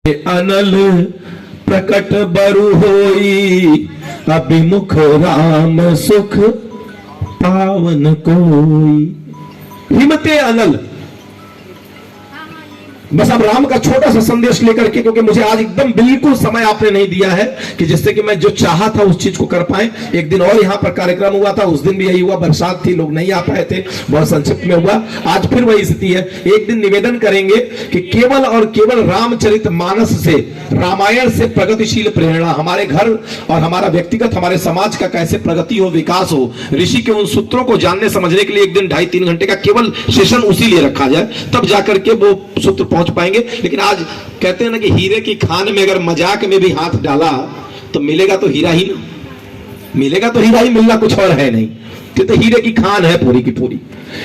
अनल प्रकट बरु होई, अभिमुख राम सुख पावन कोई। हिमते अनल, बस अब राम का छोटा सा संदेश लेकर के, क्योंकि मुझे आज एकदम बिल्कुल समय आपने नहीं दिया है कि जिससे कि मैं जो चाहा था उस चीज को कर पाए। एक दिन और यहाँ पर कार्यक्रम हुआ था, उस दिन भी यही हुआ, बरसात थी, लोग नहीं आ पाए थे, बहुत संक्षिप्त में हुआ। आज फिर वही स्थिति है। एक दिन निवेदन करेंगे कि केवल और केवल रामचरितमानस से, रामायण से प्रगतिशील प्रेरणा हमारे घर और हमारा व्यक्तिगत, हमारे समाज का कैसे प्रगति हो, विकास हो, ऋषि के उन सूत्रों को जानने समझने के लिए एक दिन 2.5-3 घंटे का केवल सेशन उसी लिए रखा जाए, तब जाकर के वो सूत्र पहुंच पाएंगे। लेकिन आज कहते हैं ना कि हीरे की खान में अगर मजाक में भी हाथ डाला तो मिलेगा तो हीरा ही ना, मिलेगा तो हीरा ही, मिलना कुछ और है नहीं, तो हीरे की खान है पूरी की पूरी।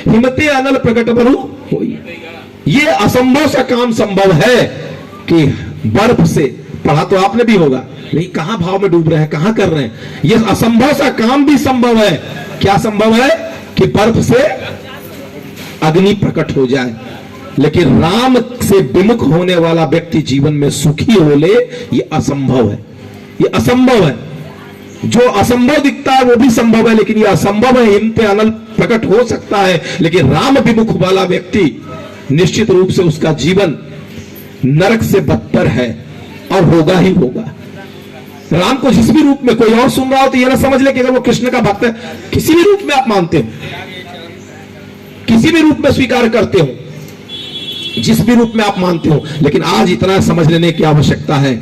हिमते अनल प्रकट बरु होई, ये असंभव सा काम संभव है कि बर्फ से, पढ़ा तो आपने भी होगा, नहीं कहां भाव में डूब रहे हैं, कहां कर रहे हैं, ये असंभव सा काम भी संभव है। क्या संभव है? कि बर्फ से अग्नि प्रकट हो जाए। लेकिन राम से विमुख होने वाला व्यक्ति जीवन में सुखी हो ले, ये असंभव है, ये असंभव है। जो असंभव दिखता है वो भी संभव है, लेकिन ये असंभव है। हिमते अनल प्रकट हो सकता है, लेकिन राम विमुख वाला व्यक्ति निश्चित रूप से उसका जीवन नरक से बदतर है और होगा ही होगा। राम को जिस भी रूप में कोई और सुन रहा हो तो यह ना समझ ले कि अगर वो कृष्ण का भक्त है, किसी भी रूप में आप मानते हो, किसी भी रूप में स्वीकार करते हो, जिस भी रूप में आप मानते हो, लेकिन आज इतना समझ लेने की आवश्यकता है।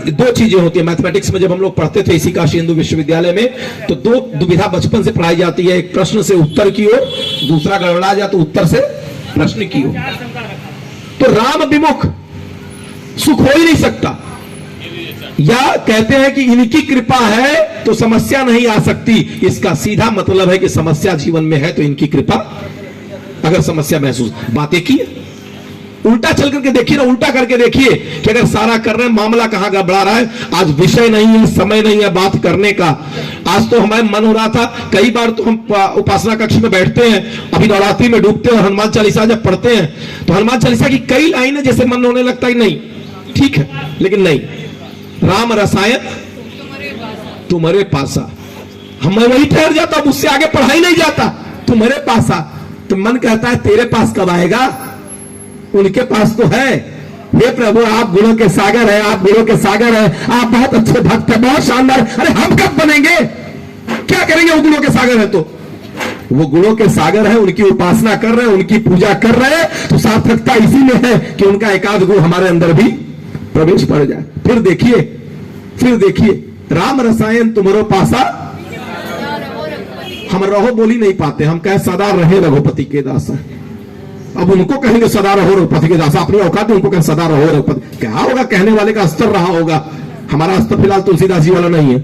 दो चीजें होती है मैथमेटिक्स में, जब हम लोग पढ़ते थे इसी काशी हिंदू विश्वविद्यालय में, तो दो दुविधा बचपन से पढ़ाई जाती है, एक प्रश्न से उत्तर की ओर, दूसरा गड़बड़ा जाए तो उत्तर से प्रश्न की ओर। तो राम विमुख सुख हो ही नहीं सकता, या कहते हैं कि इनकी कृपा है तो समस्या नहीं आ सकती। इसका सीधा मतलब है कि समस्या जीवन में है तो इनकी कृपा, अगर समस्या महसूस, बातें की उल्टा चल करके देखिए ना, उल्टा करके देखिए कि अगर सारा कर रहे हैं, मामला कहां गड़बड़ा रहा है। आज विषय नहीं है, समय नहीं है बात करने का। आज तो हमारे मन हो रहा था, कई बार तो हम उपासना कक्ष में बैठते हैं, अभी नवरात्रि में डूबते हैं और हनुमान चालीसा जब पढ़ते हैं तो हनुमान चालीसा की कई लाइनें जैसे मन होने लगता है नहीं ठीक है, लेकिन नहीं, राम रसायन तुम्हारे पासा, हमें वही ठहर जाता, मुझसे आगे पढ़ाई नहीं जाता। तुम्हारे पासा, तो मन कहता है तेरे पास कब आएगा, उनके पास तो है। हे प्रभु आप गुणों के सागर है, आप गुणों के सागर है, आप बहुत अच्छे भक्त है, बहुत शानदार, अरे हम कब बनेंगे, क्या करेंगे वो गुणों के सागर है, तो वो गुणों के सागर है, उनकी उपासना कर रहे हैं, उनकी पूजा कर रहे हैं, तो सार्थकता इसी में है कि उनका एकाध गुण हमारे अंदर भी प्रवेश पड़ जाए। फिर देखिए राम रसायन तुम्हारो पासा, हम रहो बोली नहीं पाते, हम कहे सदा रहे रघुपति के दासा। अब उनको कहेंगे सदा रहो रघुपति के दासा, अपनी औकात है, उनको कहें सदा रहो रघुपति, क्या होगा, कहने वाले का स्तर रहा होगा। हमारा स्तर फिलहाल तुलसीदास जी वाला नहीं है,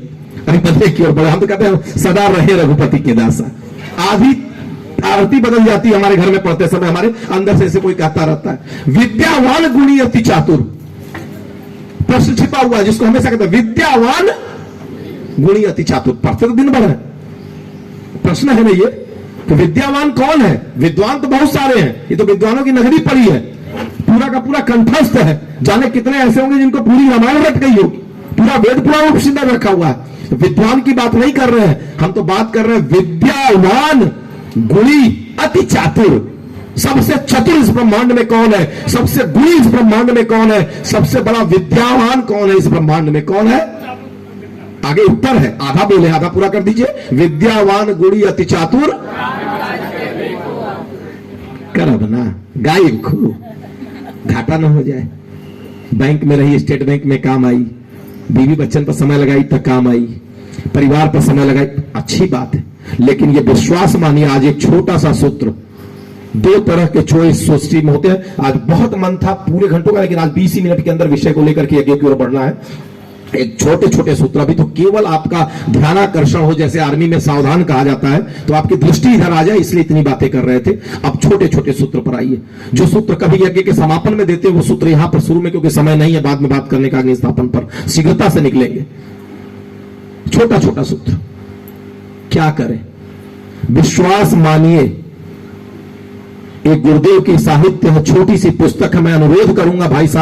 कहीं पते की ओर बढ़े, हम तो कहते हैं सदा रहे रघुपति के दासा। आधी आरती बदल जाती है हमारे घर में पढ़ते समय, हमारे अंदर से ऐसे कोई कहता रहता है विद्यावान गुणी अति चातुर, प्रश्न छिपा हुआ है जिसको हमेशा कहते हैं विद्यावान गुणी अति चातुर। पढ़ते तो दिन भर है, प्रश्न है ना ये, तो विद्यावान कौन है? विद्वान तो बहुत सारे हैं, ये तो विद्वानों की नगरी पड़ी है, पूरा का पूरा कंठस्थ है, जाने कितने ऐसे होंगे जिनको पूरी रामायण रट गई होगी, पूरा वेद पुराण उपसिद्ध रखा हुआ है। विद्वान की बात नहीं कर रहे हैं, हम तो बात कर रहे हैं विद्यावान गुणी अति चातुर। सबसे चतुर इस ब्रह्मांड में कौन है, सबसे गुणी इस ब्रह्मांड में कौन है, सबसे बड़ा विद्यावान कौन है इस ब्रह्मांड में, कौन है? आगे उत्तर है, आधा बोले, आधा पूरा कर दीजिए। विद्यावान गुणी अति चातुर करब ना गायब खो, घाटा ना हो जाए। बैंक में रही, स्टेट बैंक में काम आई, बीवी बच्चन पर समय लगाई तक काम आई, परिवार पर समय लगाई, अच्छी बात है, लेकिन ये विश्वास मानिए, आज एक छोटा सा सूत्र, दो तरह के चॉइस सोसाइटी में होते हैं। आज बहुत मन था पूरे घंटों का, लेकिन आज 20 ही मिनट के अंदर विषय को लेकर के आगे की ओर बढ़ना है। एक छोटे छोटे सूत्र, अभी तो केवल आपका ध्यानाकर्षण हो, जैसे आर्मी में सावधान कहा जाता है, तो आपकी दृष्टि इधर आ जाए, इसलिए इतनी बातें कर रहे थे। अब छोटे छोटे सूत्र पर आइए, जो सूत्र कभी यज्ञ के समापन में देते हैं वो सूत्र यहां पर शुरू में, क्योंकि समय नहीं है बाद में बात करने का, अग्नि स्थापन पर शीघ्रता से निकलेंगे। छोटा छोटा सूत्र, क्या करें? विश्वास मानिए, एक गुरुदेव की साहित्य है, छोटी सी पुस्तक है, मैं अनुरोध करूंगा भाई साहब